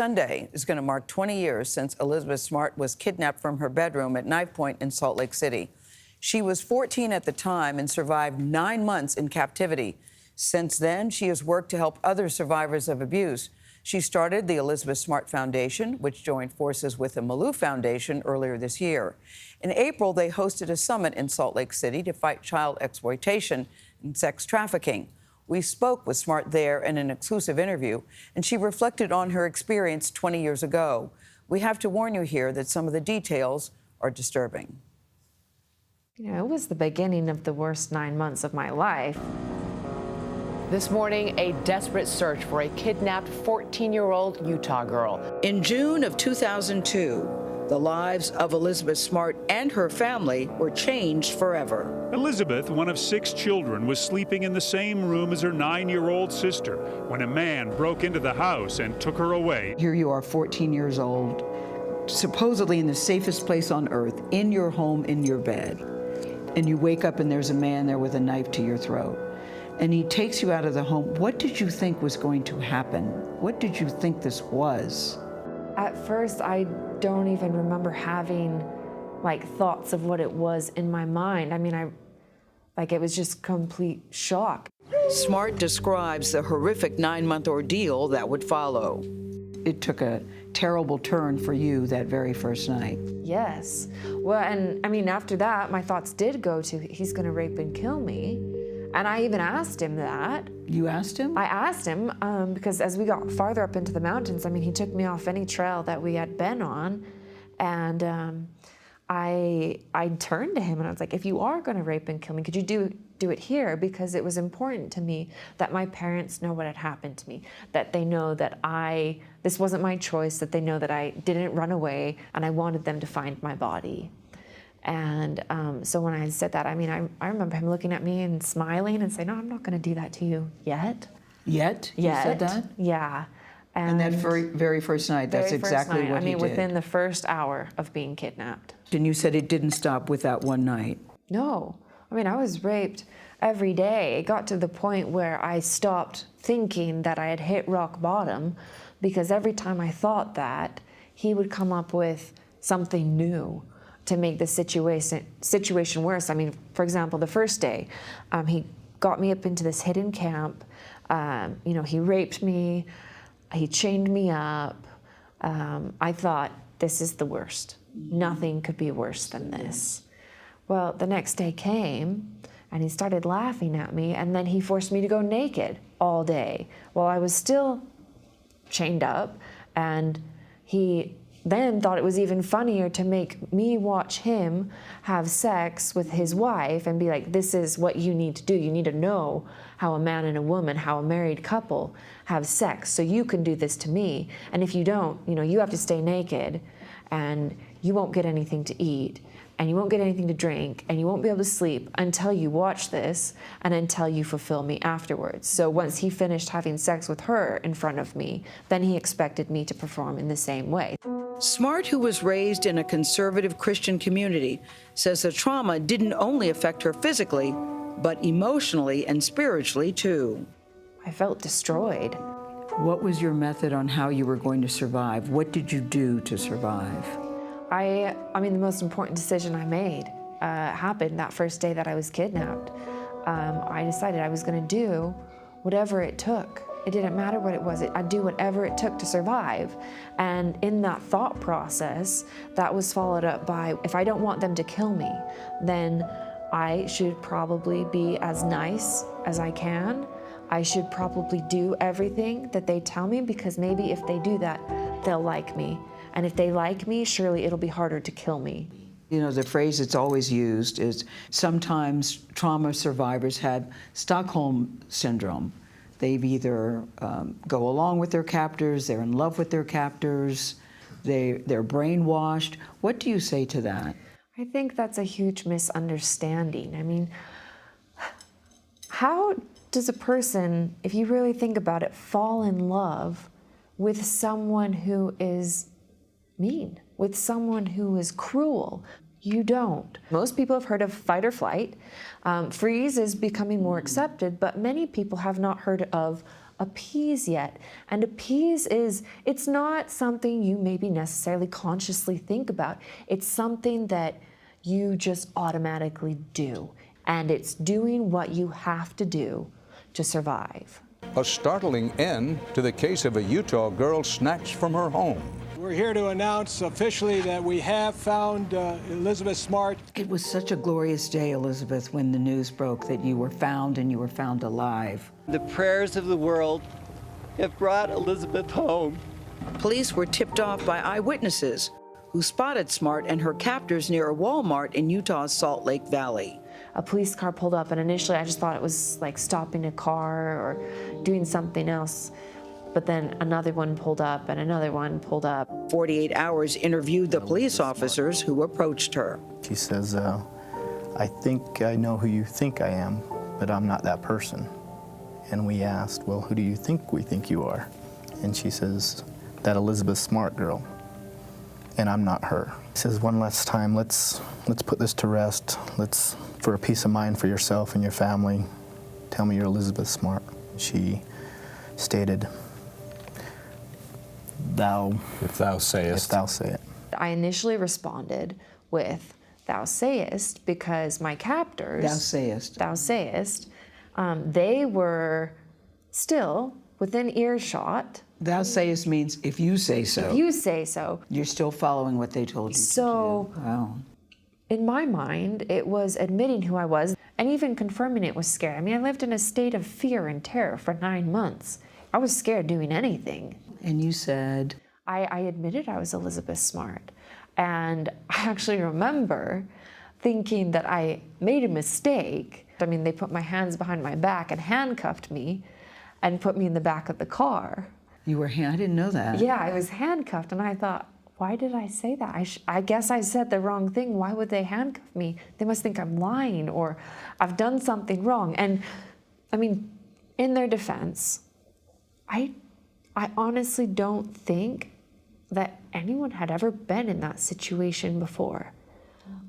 Sunday is going to mark 20 years since Elizabeth Smart was kidnapped from her bedroom at knife point in Salt Lake City. She was 14 at the time and survived 9 months in captivity. Since then, she has worked to help other survivors of abuse. She started the Elizabeth Smart Foundation, which joined forces with the Malou Foundation earlier this year. In April, they hosted a summit in Salt Lake City to fight child exploitation and sex trafficking. We spoke with Smart there in an exclusive interview, and she reflected on her experience 20 years ago. We have to warn you here that some of the details are disturbing. You know, it was the beginning of the worst 9 months of my life. This morning, a desperate search for a kidnapped 14-year-old Utah girl. In June of 2002, the lives of Elizabeth Smart and her family were changed forever. Elizabeth, one of 6 children, was sleeping in the same room as her 9-year-old sister when a man broke into the house and took her away. Here you are, 14 years old, supposedly in the safest place on earth, in your home, in your bed. And you wake up and there's a man there with a knife to your throat. And he takes you out of the home. What did you think was going to happen? What did you think this was? At first, I don't even remember having thoughts of what it was in my mind. I mean, it was just complete shock. Smart describes the horrific 9-month ordeal that would follow. It took a terrible turn for you that very first night. Yes. Well, and I mean, after that, my thoughts did go to, he's gonna rape and kill me. And I even asked him that. You asked him? I asked him because as we got farther up into the mountains, I mean, he took me off any trail that we had been on. And I turned to him and I was like, if you are gonna rape and kill me, could you do it here? Because it was important to me that my parents know what had happened to me, that they know that this wasn't my choice, that they know that I didn't run away, and I wanted them to find my body. And so when I said that, I mean, I remember him looking at me and smiling and saying, no, I'm not gonna do that to you yet. Yet? You said that? Yeah. And that very first night, that's exactly what he did. Within the first hour of being kidnapped. And you said it didn't stop with that one night. No. I mean, I was raped every day. It got to the point where I stopped thinking that I had hit rock bottom, because every time I thought that, he would come up with something new to make the situation worse. I mean, for example, the first day, he got me up into this hidden camp. You know, he raped me. He chained me up. I thought, this is the worst. Nothing could be worse than this. Well, the next day came, and he started laughing at me, and then he forced me to go naked all day while I was still chained up, and he then thought it was even funnier to make me watch him have sex with his wife and be like, this is what you need to do. You need to know how a man and a woman, how a married couple have sex, so you can do this to me. And if you don't, you know, you have to stay naked, and you won't get anything to eat, and you won't get anything to drink, and you won't be able to sleep until you watch this and until you fulfill me afterwards. So once he finished having sex with her in front of me, then he expected me to perform in the same way. Smart, who was raised in a conservative Christian community, says the trauma didn't only affect her physically, but emotionally and spiritually too. I felt destroyed. What was your method on how you were going to survive? What did you do to survive? I mean, the most important decision I made happened that first day that I was kidnapped. I decided I was going to do whatever it took. It didn't matter what it was. I'd do whatever it took to survive. And in that thought process, that was followed up by, if I don't want them to kill me, then I should probably be as nice as I can. I should probably do everything that they tell me, because maybe if they do that, they'll like me. And if they like me, surely it'll be harder to kill me. You know, the phrase that's always used is sometimes trauma survivors have Stockholm syndrome. They've either go along with their captors, they're in love with their captors, they're brainwashed. What do you say to that? I think that's a huge misunderstanding. I mean, how does a person, if you really think about it, fall in love with someone who is mean, with someone who is cruel? You don't. Most people have heard of fight or flight. Freeze is becoming more accepted, but many people have not heard of appease yet. And appease it's not something you maybe necessarily consciously think about. It's something that you just automatically do. And it's doing what you have to do to survive. A startling end to the case of a Utah girl snatched from her home. We're here to announce officially that we have found Elizabeth Smart. It was such a glorious day, Elizabeth, when the news broke that you were found and you were found alive. The prayers of the world have brought Elizabeth home. Police were tipped off by eyewitnesses who spotted Smart and her captors near a Walmart in Utah's Salt Lake Valley. A police car pulled up, and initially I just thought it was like stopping a car or doing something else. But then another one pulled up and another one pulled up. 48 Hours interviewed the police officers who approached her. She says, I think I know who you think I am, but I'm not that person. And we asked, well, who do you think we think you are? And she says, that Elizabeth Smart girl. And I'm not her. He says, one last time, let's put this to rest. Let's, for a peace of mind for yourself and your family, tell me you're Elizabeth Smart. She stated, If thou sayest. If thou say it. I initially responded with, thou sayest, because my captors, Thou sayest. They were still within earshot. Thou sayest means if you say so. If you say so. You're still following what they told you So, to do. Wow. in my mind, it was admitting who I was, and even confirming it was scary. I mean, I lived in a state of fear and terror for 9 months. I was scared doing anything. And you said? I admitted I was Elizabeth Smart. And I actually remember thinking that I made a mistake. I mean, they put my hands behind my back and handcuffed me and put me in the back of the car. You were, I didn't know that. Yeah, I was handcuffed, and I thought, why did I say that? I guess I said the wrong thing. Why would they handcuff me? They must think I'm lying or I've done something wrong. And I mean, in their defense, I honestly don't think that anyone had ever been in that situation before.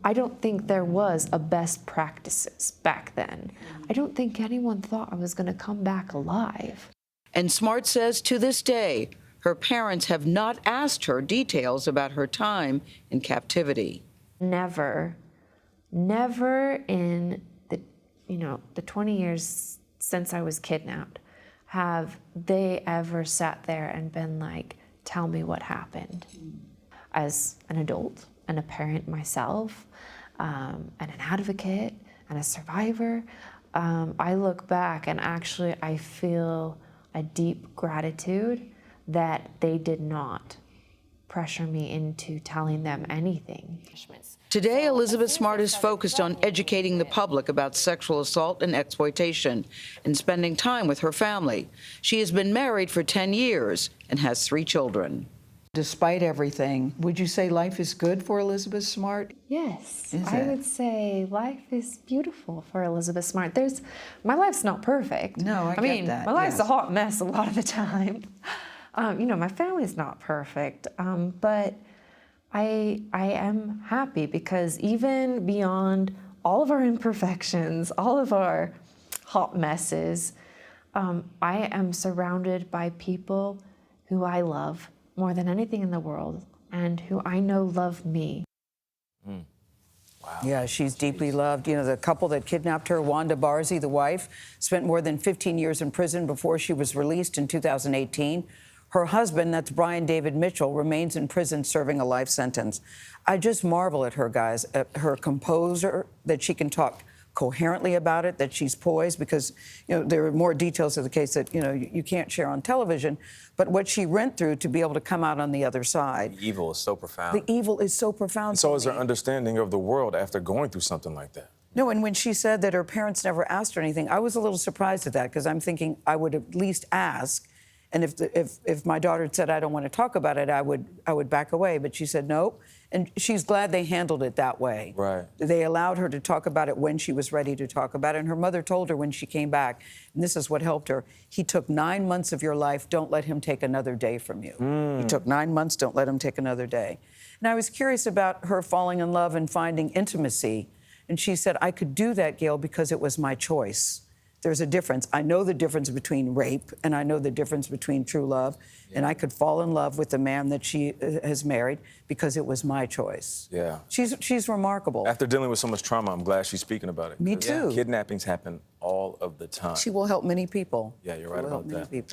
I don't think there was a best practices back then. I don't think anyone thought I was going to come back alive. And Smart says to this day, her parents have not asked her details about her time in captivity. Never in the 20 years since I was kidnapped have they ever sat there and been like, tell me what happened. As an adult and a parent myself, and an advocate and a survivor, I look back and actually I feel a deep gratitude that they did not pressure me into telling them anything. Today, Elizabeth Smart is focused on educating the public about sexual assault and exploitation and spending time with her family. She has been married for 10 years and has 3 children. Despite everything, would you say life is good for Elizabeth Smart? Yes, Is I it? would say life is beautiful for Elizabeth Smart. My life's not perfect. No, I get mean, that, my life's yes. a hot mess a lot of the time. My family's not perfect, but I am happy because even beyond all of our imperfections, all of our hot messes, I am surrounded by people who I love more than anything in the world and who I know love me. Wow. Yeah, she's deeply loved. You know, the couple that kidnapped her, Wanda Barzee, the wife, spent more than 15 years in prison before she was released in 2018. Her husband, that's Brian David Mitchell, remains in prison serving a life sentence. I just marvel at her, guys, at her composure, that she can talk coherently about it, that she's poised, because, there are more details of the case that, you can't share on television, but what she went through to be able to come out on the other side. The evil is so profound. The evil is so profound. And so to is her me. understanding of the world after going through something like that. No, and when she said that her parents never asked her anything, I was a little surprised at that, because I'm thinking I would at least ask. And if my daughter had said, I don't want to talk about it, I would back away. But she said, no. And she's glad they handled it that way. Right. They allowed her to talk about it when she was ready to talk about it. And her mother told her when she came back, and this is what helped her, he took 9 months of your life, don't let him take another day from you. He took 9 months, don't let him take another day. And I was curious about her falling in love and finding intimacy. And she said, I could do that, Gayle, because it was my choice. there's a difference. I know the difference between rape and I know the difference between true love. And I could fall in love with the man that she has married because it was my choice. Yeah. She's remarkable. After dealing with so much trauma, I'm glad she's speaking about it. Me too. Kidnappings happen all of the time. She will help many people. Yeah, you're She right will help about many that. people.